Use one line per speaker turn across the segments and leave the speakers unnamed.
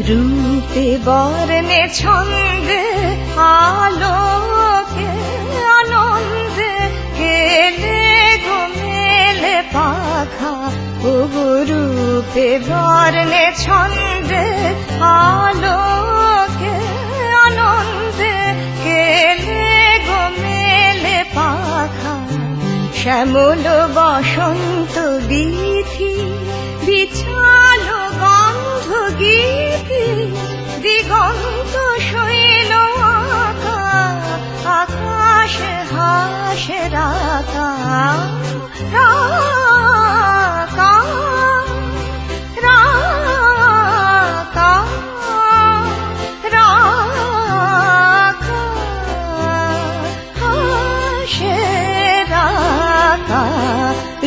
রূপে বর্ণে ছন্দে আলোকে আনন্দে গেলে গো মেলে পাখা ও রূপে বর্ণে ছন্দে আলোকে আনন্দে গেলে গো মেলে পাখা শ্যামল বসন্ত বিধি বিছালো গন্ধ গীতি দিগন্ত শৈল আঁকা আকাশে হাসে রাকা রাকা রাকা রাকা হাসে রাকা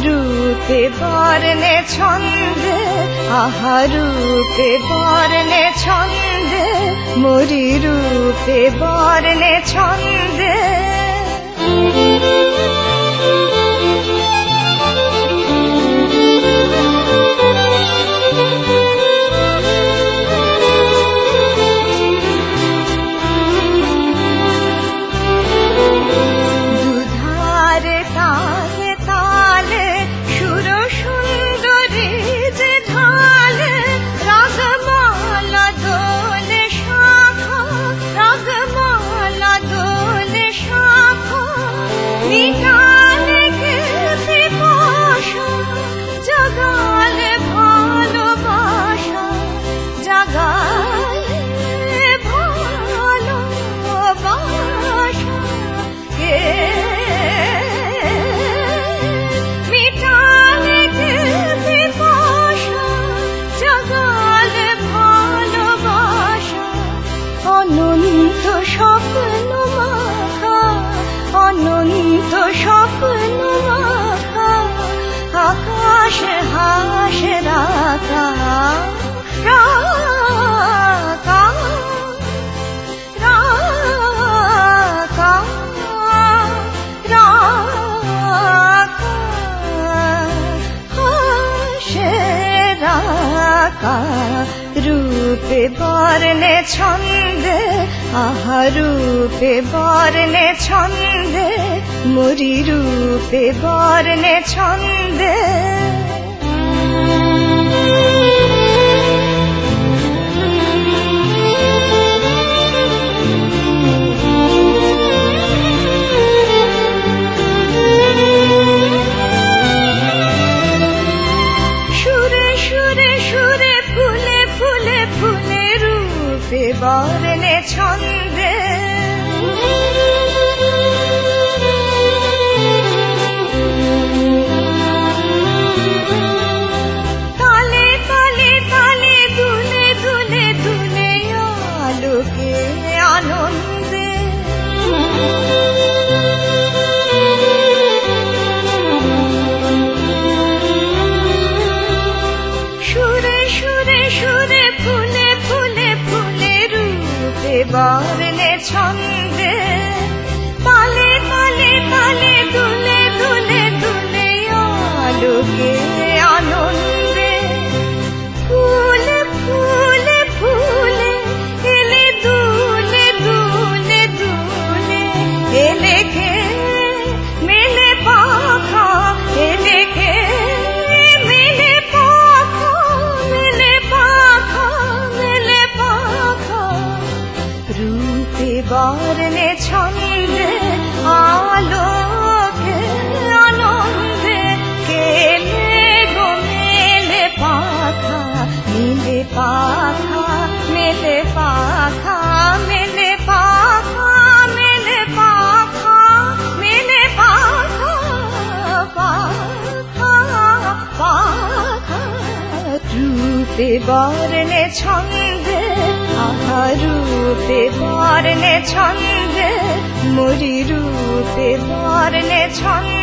রূপে বর্ণে ছন্দে আহা রূপে বর্ণে ছন্দে মোরি রূপে বর্ণে ছন্দে দুধারে তালে তালে সুর সুন্দরী যে ঢালে রাগমালা দোলে শাখা রাগমালা দোলে শাখা মিটালে কে পিপাসা জাগালে ভালোবাসা জাগালে ভালোবাসা কে মিটালে কে পিপাসা জাগালে ভালোবাসা অনন্ত স্বপ্ন মাখা অনন্ত স্বপ্ন মাখা আকাশে হাসে রাকা রাকা রাকা রাকা হাসে রাকা রূপে বর্ণে ছন্দে আহা রূপে বর্ণে ছন্দে মোরি রূপে বর্ণে ছন্দে সুরে সুরে সুরে ফুলে ফুলে ফুলে রূপে বর্ণে ছন্দে তালে তালে তালে দুলে দুলে দুলে আলোকে আনন্দে সুরে সুরে সুরে ফুলে ফুলে ফুলে রূপে বর্ণে ছন্দে তালে তালে তালে দুলে দুলে দুলে আলোকে আনন্দে ফুলে ফুলে ফুলে এলে দুলে দুলে দুলে এলে খে মেলে পাখা এলে খে মেলে পাখা মেলে পাখা মেলে পাখা রূপে বর্ণে ছন্দে আলোকে আনন্দে কেলে গো মেলে পাখা মেলে পাখা মেলে পাখা মেলে পাখা মেলে পাখা মেলে পাখা রূপে বর্ণে ছন্দে আহা রূপে বর্ণে ছন্দে মরি রূপে বর্ণে ছন্দে